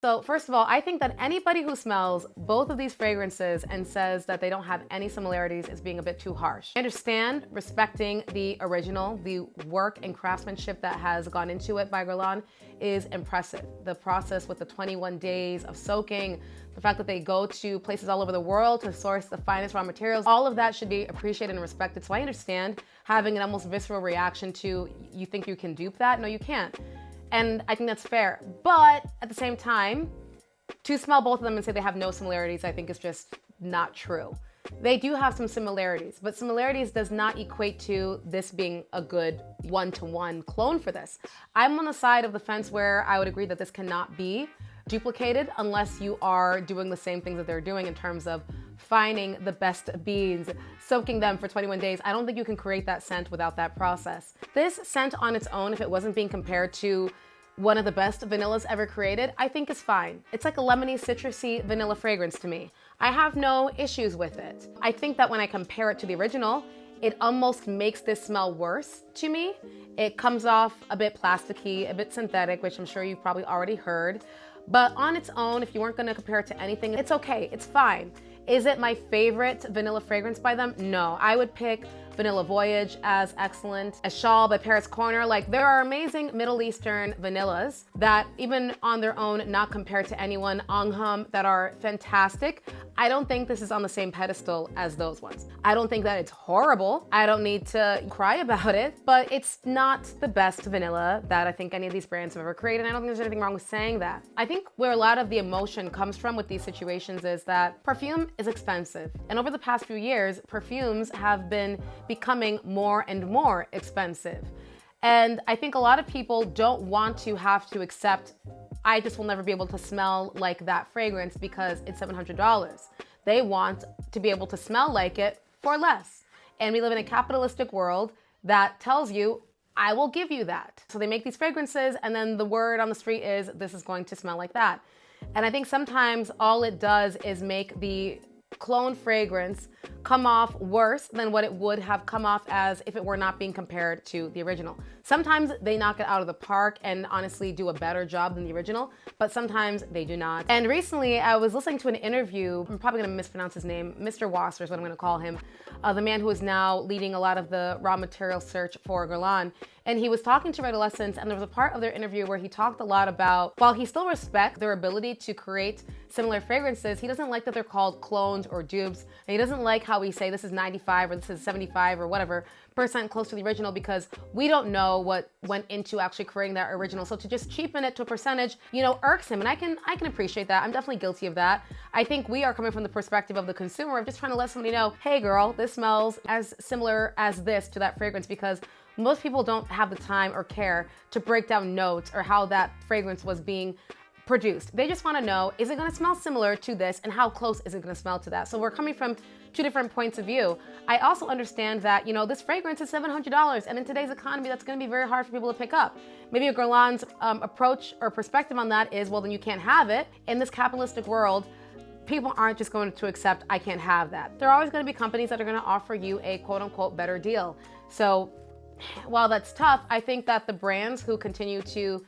So first of all, I think that anybody who smells both of these fragrances and says that they don't have any similarities is being a bit too harsh. I understand respecting the original, the work and craftsmanship that has gone into it by Guerlain is impressive. The process with the 21 days of soaking, the fact that they go to places all over the world to source the finest raw materials, all of that should be appreciated and respected. So I understand having an almost visceral reaction to, you think you can dupe that? No, you can't. And I think that's fair. But at the same time, to smell both of them and say they have no similarities, I think is just not true. They do have some similarities, but similarities does not equate to this being a good one-to-one clone for this. I'm on the side of the fence where I would agree that this cannot be duplicated unless you are doing the same things that they're doing in terms of finding the best beans, soaking them for 21 days. I don't think you can create that scent without that process. This scent on its own, if it wasn't being compared to one of the best vanillas ever created, I think is fine. It's like a lemony, citrusy vanilla fragrance to me. I have no issues with it. I think that when I compare it to the original, it almost makes this smell worse to me. It comes off a bit plasticky, a bit synthetic, which I'm sure you've probably already heard. But on its own, if you weren't gonna compare it to anything, it's okay, it's fine. Is it my favorite vanilla fragrance by them? No, I would pick Vanilla Voyage as excellent, as Shawl by Paris Corner. Like, there are amazing Middle Eastern vanillas that even on their own, not compared to anyone, Angham, that are fantastic. I don't think this is on the same pedestal as those ones. I don't think that it's horrible. I don't need to cry about it, but it's not the best vanilla that I think any of these brands have ever created. And I don't think there's anything wrong with saying that. I think where a lot of the emotion comes from with these situations is that perfume is expensive. And over the past few years, perfumes have been becoming more and more expensive. And I think a lot of people don't want to have to accept, I just will never be able to smell like that fragrance because it's $700. They want to be able to smell like it for less. And we live in a capitalistic world that tells you, I will give you that. So they make these fragrances and then the word on the street is, this is going to smell like that. And I think sometimes all it does is make the clone fragrance come off worse than what it would have come off as if it were not being compared to the original. Sometimes they knock it out of the park and honestly do a better job than the original, but sometimes they do not. And recently I was listening to an interview, I'm probably gonna mispronounce his name, Mr. Wasser is what I'm gonna call him, the man who is now leading a lot of the raw material search for Guerlain. And he was talking to Adolescents, and there was a part of their interview where he talked a lot about, while he still respects their ability to create similar fragrances, he doesn't like that they're called clones or dupes, and he doesn't like how we say this is 95 or this is 75 or whatever % close to the original because we don't know what went into actually creating that original. So to just cheapen it to a percentage, you know, irks him, and I can appreciate that. I'm definitely guilty of that. I think we are coming from the perspective of the consumer of just trying to let somebody know, hey girl, this smells as similar as this to that fragrance, because most people don't have the time or care to break down notes or how that fragrance was being produced. They just want to know, is it going to smell similar to this and how close is it going to smell to that? So we're coming from two different points of view. I also understand that, you know, this fragrance is $700 and in today's economy, that's going to be very hard for people to pick up. Maybe a Guerlain's approach or perspective on that is, well, then you can't have it. In this capitalistic world, people aren't just going to accept, I can't have that. There are always going to be companies that are going to offer you a quote unquote better deal. So while that's tough, I think that the brands who continue to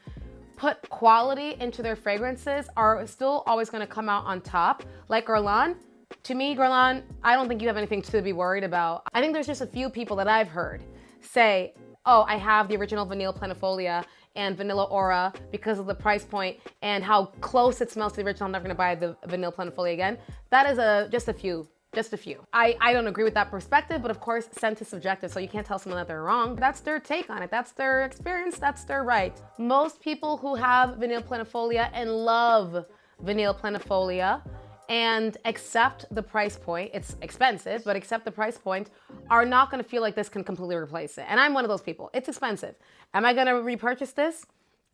put quality into their fragrances are still always going to come out on top. Like Guerlain, to me, Guerlain, I don't think you have anything to be worried about. I think there's just a few people that I've heard say, oh, I have the original Vanille Planifolia and Vanilla Aura because of the price point and how close it smells to the original. I'm never going to buy the Vanille Planifolia again. That is just a few. Just a few. I don't agree with that perspective, but of course, scent is subjective, so you can't tell someone that they're wrong. That's their take on it. That's their experience. That's their right. Most people who have Vanille Planifolia and love Vanille Planifolia and accept the price point, it's expensive, but accept the price point, are not gonna feel like this can completely replace it. And I'm one of those people. It's expensive. Am I gonna repurchase this?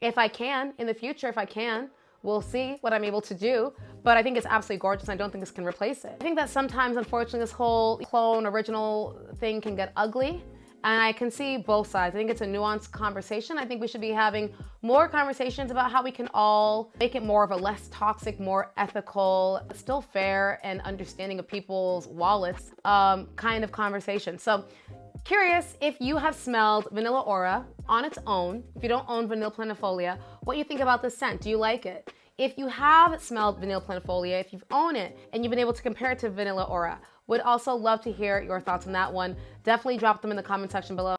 If I can, in the future, if I can. We'll see what I'm able to do, but I think it's absolutely gorgeous and I don't think this can replace it. I think that sometimes, unfortunately, this whole clone original thing can get ugly, and I can see both sides. I think it's a nuanced conversation. I think we should be having more conversations about how we can all make it more of a less toxic, more ethical, still fair and understanding of people's wallets kind of conversation. So curious if you have smelled Vanilla Aura on its own, if you don't own Vanille Planifolia, what you think about this scent. Do you like it? If you have smelled Vanille Planifolia, if you've owned it and you've been able to compare it to Vanilla Aura, would also love to hear your thoughts on that one. Definitely drop them in the comment section below.